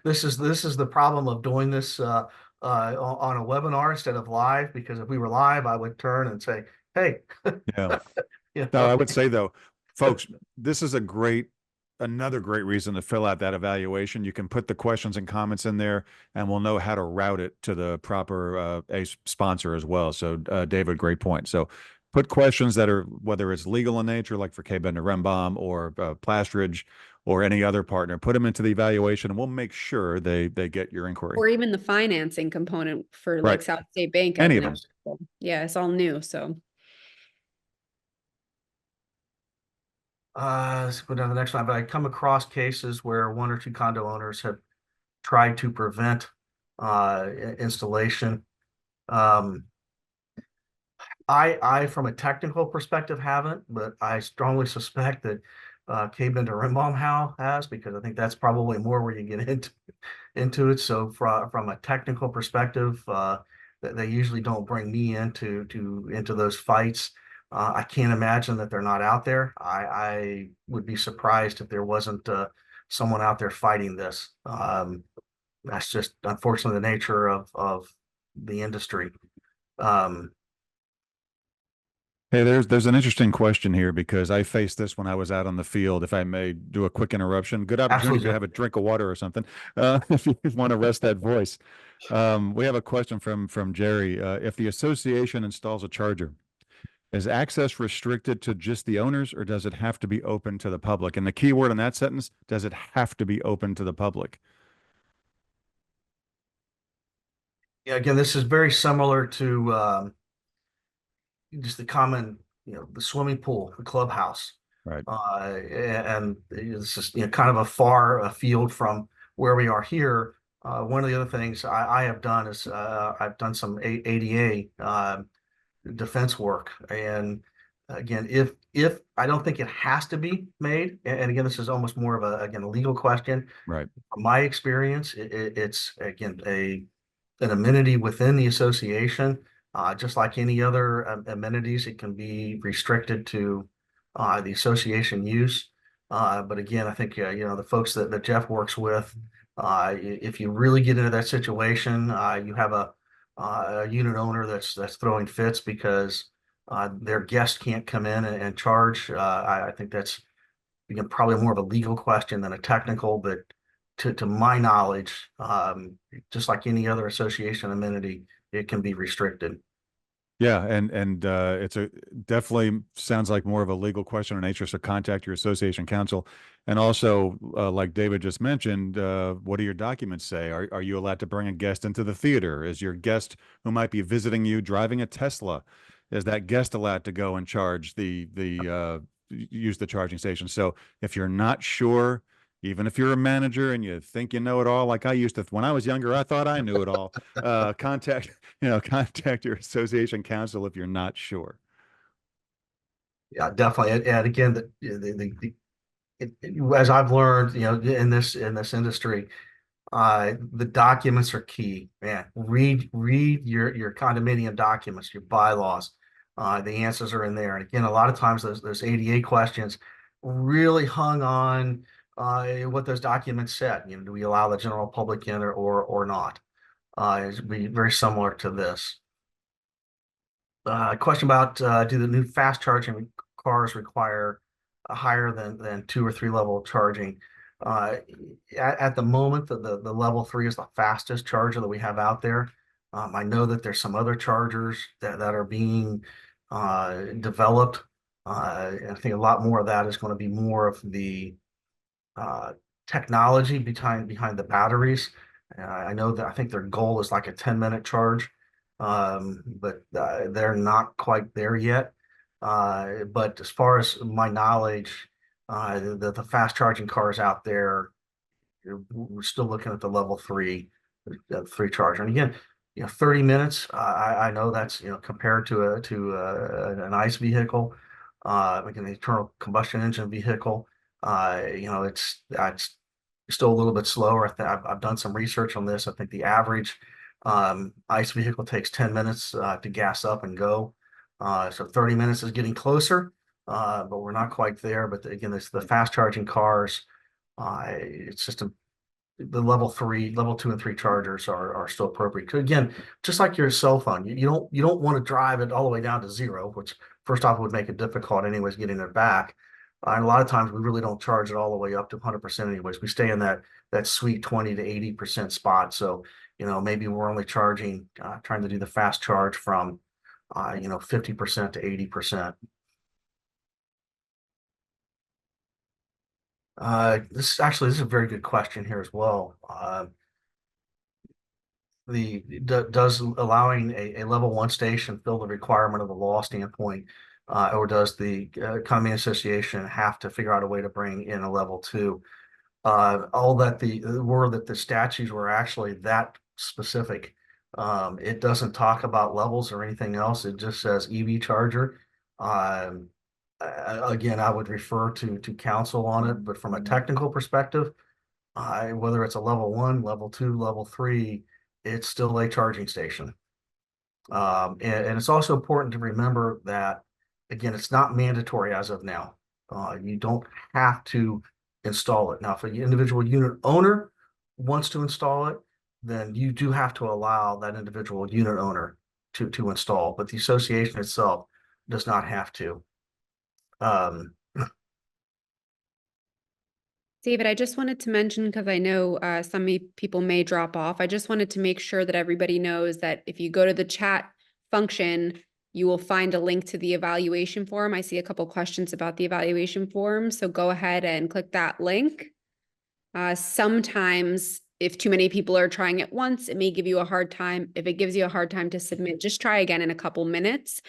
this is the problem of doing this on a webinar instead of live. Because if we were live, I would turn and say, "Hey." Yeah. No, I would say though, folks, this is another great reason to fill out that evaluation. You can put the questions and comments in there, and we'll know how to route it to the proper sponsor as well. So, David, great point. So, put questions that are, whether it's legal in nature, like for K-Bender Rembam or Plastridge or any other partner, put them into the evaluation, and we'll make sure they get your inquiry. Or even the financing component for like South State Bank. Any of them. Yeah, it's all new. So. Let's go down to the next one. But I come across cases where one or two condo owners have tried to prevent installation. I, from a technical perspective, haven't, but I strongly suspect that K-Bender Rembam has, because I think that's probably more where you get into it. So from a technical perspective, they usually don't bring me into those fights. I can't imagine that they're not out there. I would be surprised if there wasn't someone out there fighting this. That's just unfortunately the nature of the industry. Hey, there's an interesting question here, because I faced this when I was out on the field. If I may do a quick interruption, good opportunity Absolutely. to have a drink of water or something, if you want to rest that voice. We have a question from Jerry. If the association installs a charger, is access restricted to just the owners, or does it have to be open to the public? And the key word in that sentence, does it have to be open to the public? Yeah, again, this is very similar to just the common, the swimming pool, the clubhouse. Right. And this is kind of a far afield from where we are here. One of the other things I have done is I've done some ADA defense work, and Again, if I don't think it has to be made, and again, this is almost more of a legal question. Right. From my experience, it's again an amenity within the association. Just like any other amenities, it can be restricted to the association use. But again, I think the folks that Jeff works with, if you really get into that situation, you have a unit owner that's throwing fits because their guest can't come in and charge. I think that's again probably more of a legal question than a technical, but to my knowledge, just like any other association amenity, it can be restricted. Yeah, and it's a definitely sounds like more of a legal question in nature. So contact your association counsel, and also like David just mentioned, what do your documents say? Are you allowed to bring a guest into the theater? Is your guest who might be visiting you driving a Tesla? Is that guest allowed to go and charge use the charging station? So if you're not sure, even if you're a manager and you think you know it all, like I used to when I was younger, I thought I knew it all. Contact your association counsel if you're not sure. Yeah, definitely. And again, as I've learned, in this industry, the documents are key. Man, read your condominium documents, your bylaws. The answers are in there. And again, a lot of times those ADA questions really hung on what those documents said. Do we allow the general public in or not? It'd be very similar to this. Question about do the new fast charging cars require a higher than 2 or 3 level charging? At the moment, the level 3 is the fastest charger that we have out there. I know that there's some other chargers that are being developed. I think a lot more of that is going to be more of the uh, technology behind the batteries. I think their goal is like a 10-minute charge, but they're not quite there yet. But as far as my knowledge, the fast charging cars out there, we're still looking at the level 3, charger. And again, 30 minutes. I know that's compared an ICE vehicle, like an internal combustion engine vehicle. It's still a little bit slower. I've done some research on this. I think the average ICE vehicle takes 10 minutes to gas up and go. So 30 minutes is getting closer, but we're not quite there. But again, it's the fast charging cars. It's just the level 3, level 2 and 3 chargers are still appropriate. Again, just like your cell phone, you don't want to drive it all the way down to 0, which first off would make it difficult anyways getting it back. And a lot of times we really don't charge it all the way up to 100% anyways. We stay in that sweet 20 to 80% spot. So maybe we're only charging, trying to do the fast charge from 50% to 80%. This is a very good question here as well. Does allowing a level 1 station fill the requirement of the law standpoint, or does the condominium association have to figure out a way to bring in a level 2? All that the statutes were actually that specific. It doesn't talk about levels or anything else. It just says EV charger. Again, I would refer to counsel on it, but from a technical perspective, whether it's a level 1, level 2, level 3, it's still a charging station. And it's also important to remember that, again, it's not mandatory as of now. You don't have to install it. Now, if an individual unit owner wants to install it, then you do have to allow that individual unit owner to install, but the association itself does not have to. David, I just wanted to mention, because I know some people may drop off, I just wanted to make sure that everybody knows that if you go to the chat function, you will find a link to the evaluation form. I see a couple questions about the evaluation form, so go ahead and click that link. Sometimes if too many people are trying it once, it may give you a hard time. If it gives you a hard time to submit, just try again in a couple minutes.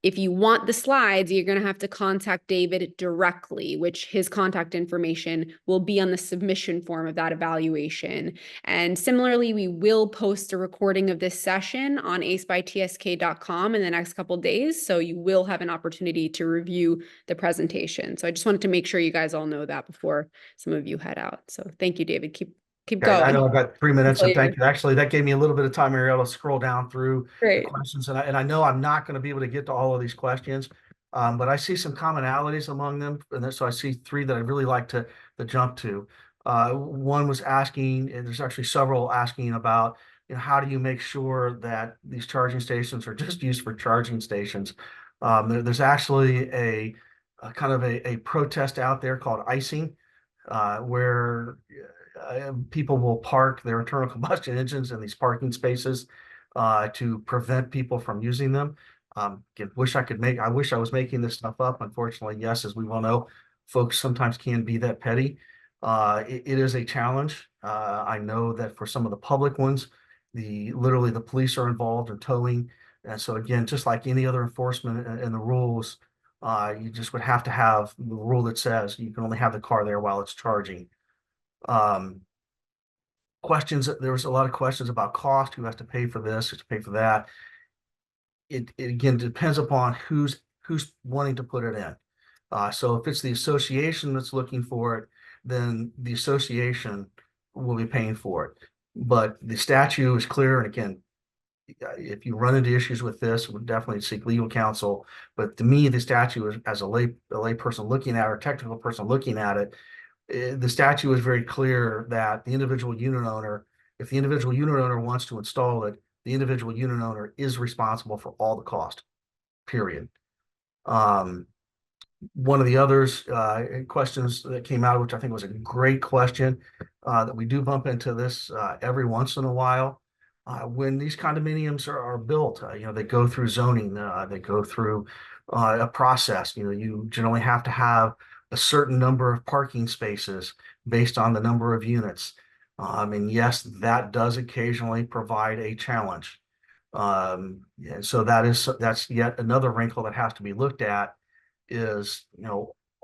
If you want the slides, you're going to have to contact David directly, which his contact information will be on the submission form of that evaluation. And similarly, we will post a recording of this session on acebytsk.com in the next couple of days. So you will have an opportunity to review the presentation. So I just wanted to make sure you guys all know that before some of you head out. So thank you, David. Keep Okay, I going. know I've got 3 minutes, and Until thank you. Actually, that gave me a little bit of time, Ariel, to scroll down through the Great. questions, and I know I'm not going to be able to get to all of these questions, but I see some commonalities among them, and so I see three that I'd really like to jump to. One was asking, and there's actually several asking about, how do you make sure that these charging stations are just used for charging stations? There's actually a kind of a protest out there called icing, where people will park their internal combustion engines in these parking spaces to prevent people from using them. I wish I was making this stuff up. Unfortunately, yes, as we well know, folks sometimes can be that petty. It is a challenge. I know that for some of the public ones, literally the police are involved in towing. And so again, just like any other enforcement and the rules, you just would have to have the rule that says you can only have the car there while it's charging. There was a lot of questions about cost, who has to pay for this, who has to pay for that. It again depends upon who's wanting to put it in. So if it's the association that's looking for it, then the association will be paying for it. But the statute is clear, and again, if you run into issues with this, we'll definitely seek legal counsel. But to me, the statute, as a lay person looking at it, or technical person looking at it, the statute is very clear that the individual unit owner, if the individual unit owner wants to install it, the individual unit owner is responsible for all the cost, period. One of the others questions that came out, which I think was a great question, that we do bump into this every once in a while. When these condominiums are built, they go through zoning, they go through a process. You generally have to have a certain number of parking spaces based on the number of units. And yes, that does occasionally provide a challenge. And so that's yet another wrinkle that has to be looked at is,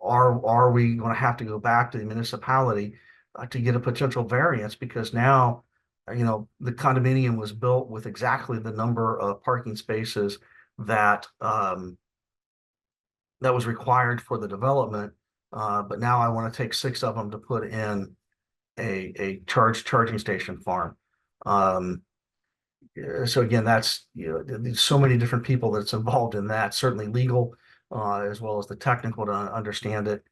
are we going to have to go back to the municipality to get a potential variance? Because now, the condominium was built with exactly the number of parking spaces that that was required for the development. But now I want to take 6 of them to put in a charging station farm. So again, that's, there's so many different people that's involved in that, certainly legal, as well as the technical to understand it.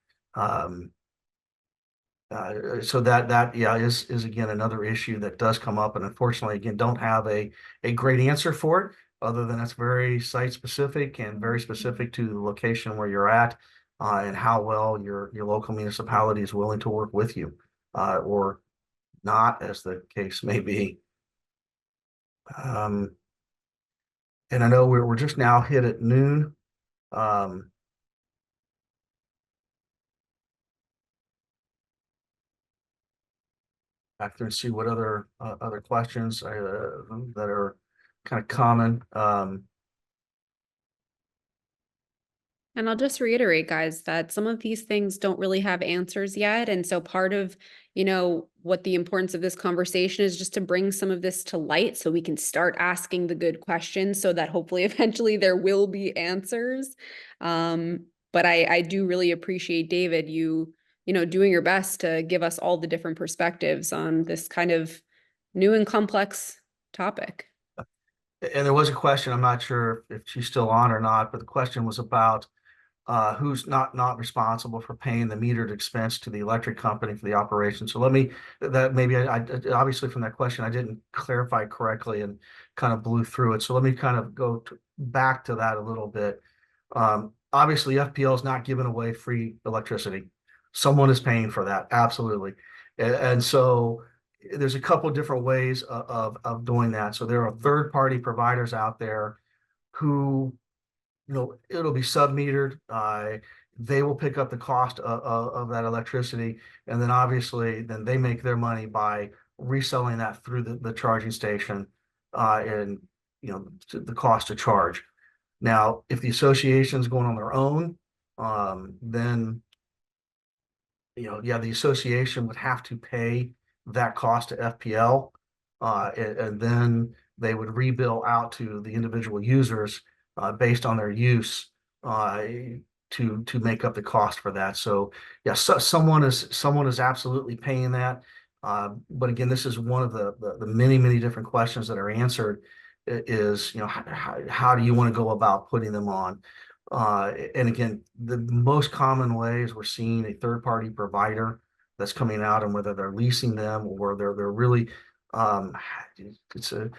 So that is again another issue that does come up, and unfortunately, again, don't have a great answer for it, other than it's very site specific and very specific to the location where you're at, and how well your local municipality is willing to work with you, or not, as the case may be. And I know we're just now hit at noon. Back there and see what other questions that are kind of common. And I'll just reiterate, guys, that some of these things don't really have answers yet. And so part of, what the importance of this conversation is just to bring some of this to light so we can start asking the good questions so that hopefully eventually there will be answers. But I do really appreciate, David, you doing your best to give us all the different perspectives on this kind of new and complex topic. And there was a question, I'm not sure if she's still on or not, but the question was about who's not responsible for paying the metered expense to the electric company for the operation. So maybe I obviously from that question, I didn't clarify correctly and kind of blew through it. So let me kind of go back to that a little bit. Obviously, FPL is not giving away free electricity. Someone is paying for that, absolutely. And so there's a couple of different ways of doing that. So there are third-party providers out there who, it'll be sub-metered. They will pick up the cost of that electricity, and then obviously then they make their money by reselling that through the charging station, and the cost to charge. Now, if the association's going on their own, then the association would have to pay that cost to FPL, and then they would rebill out to the individual users based on their use to make up the cost for that. So yeah, someone is absolutely paying that. But again, this is one of the many different questions that are answered. Is how do you want to go about putting them on? And again, the most common ways we're seeing a third-party provider that's coming out, and whether they're leasing them or they're really, um, it's a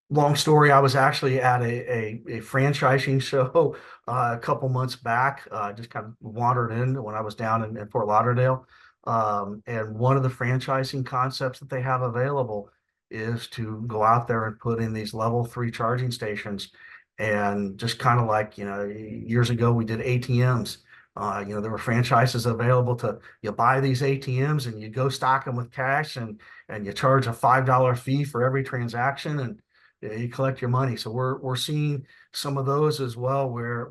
long story. I was actually at a franchising show a couple months back. Just kind of wandered in when I was down in Fort Lauderdale. And one of the franchising concepts that they have available is to go out there and put in these level 3 charging stations. And just kind of like, years ago we did ATMs. There were franchises available to you buy these ATMs and you go stock them with cash, and you charge a $5 fee for every transaction, and you collect your money. So we're seeing some of those as well, where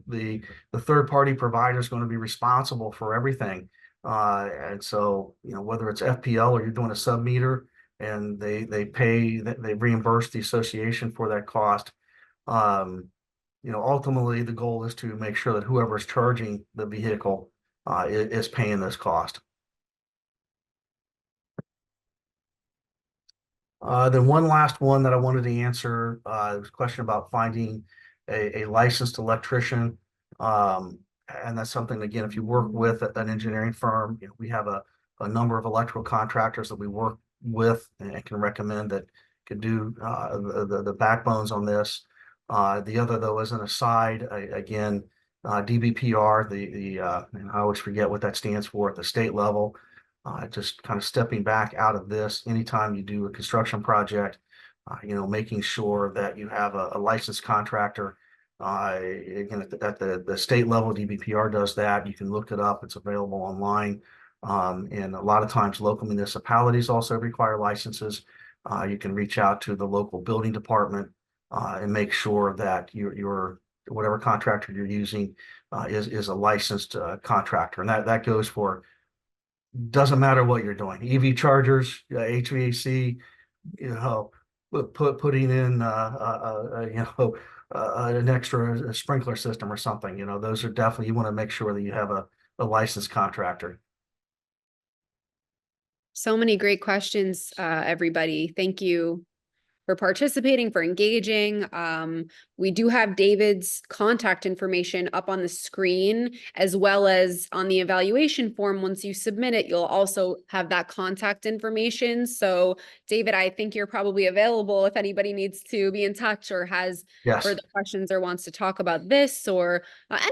the third party provider is going to be responsible for everything. And so whether it's FPL or you're doing a sub meter, and they reimburse the association for that cost. Ultimately the goal is to make sure that whoever is charging the vehicle is paying this cost. Then one last one that I wanted to answer was a question about finding a licensed electrician. And that's something, again, if you work with an engineering firm, we have a number of electrical contractors that we work with and can recommend that could do the backbones on this. The other, though, as an aside, again, DBPR, and I always forget what that stands for at the state level. Just kind of stepping back out of this, anytime you do a construction project, making sure that you have a licensed contractor. Again, at the state level, DBPR does that. You can look it up. It's available online. And a lot of times local municipalities also require licenses. You can reach out to the local building department and make sure that your whatever contractor you're using is a licensed contractor. And that goes for, doesn't matter what you're doing, EV chargers, HVAC, putting in an extra sprinkler system or something. Those are definitely, you want to make sure that you have a licensed contractor. So many great questions, everybody. Thank you for participating, for engaging. We do have David's contact information up on the screen, as well as on the evaluation form. Once you submit it, you'll also have that contact information. So David, I think you're probably available if anybody needs to be in touch or has Yes. further questions or wants to talk about this or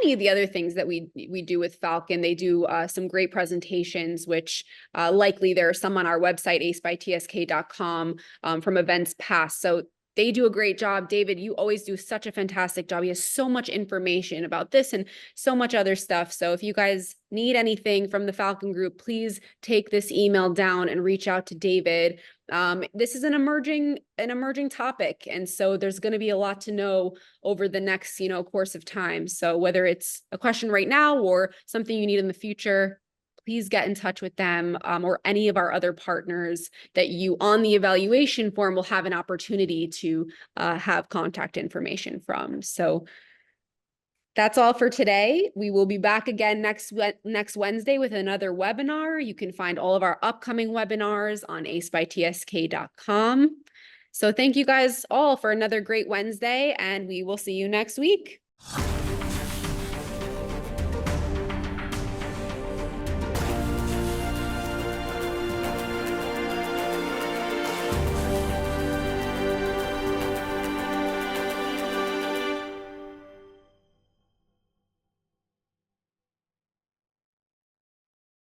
any of the other things that we do with Falcon. They do some great presentations, which likely there are some on our website, acebytsk.com, from events past. So they do a great job. David, you always do such a fantastic job. He has so much information about this and so much other stuff. So if you guys need anything from the Falcon group, please take this email down and reach out to David. This is an emerging topic. And so there's going to be a lot to know over the next, course of time. So whether it's a question right now or something you need in the future, please get in touch with them or any of our other partners that you on the evaluation form will have an opportunity to have contact information from. So that's all for today. We will be back again next Wednesday with another webinar. You can find all of our upcoming webinars on acebytsk.com. So thank you guys all for another great Wednesday, and we will see you next week.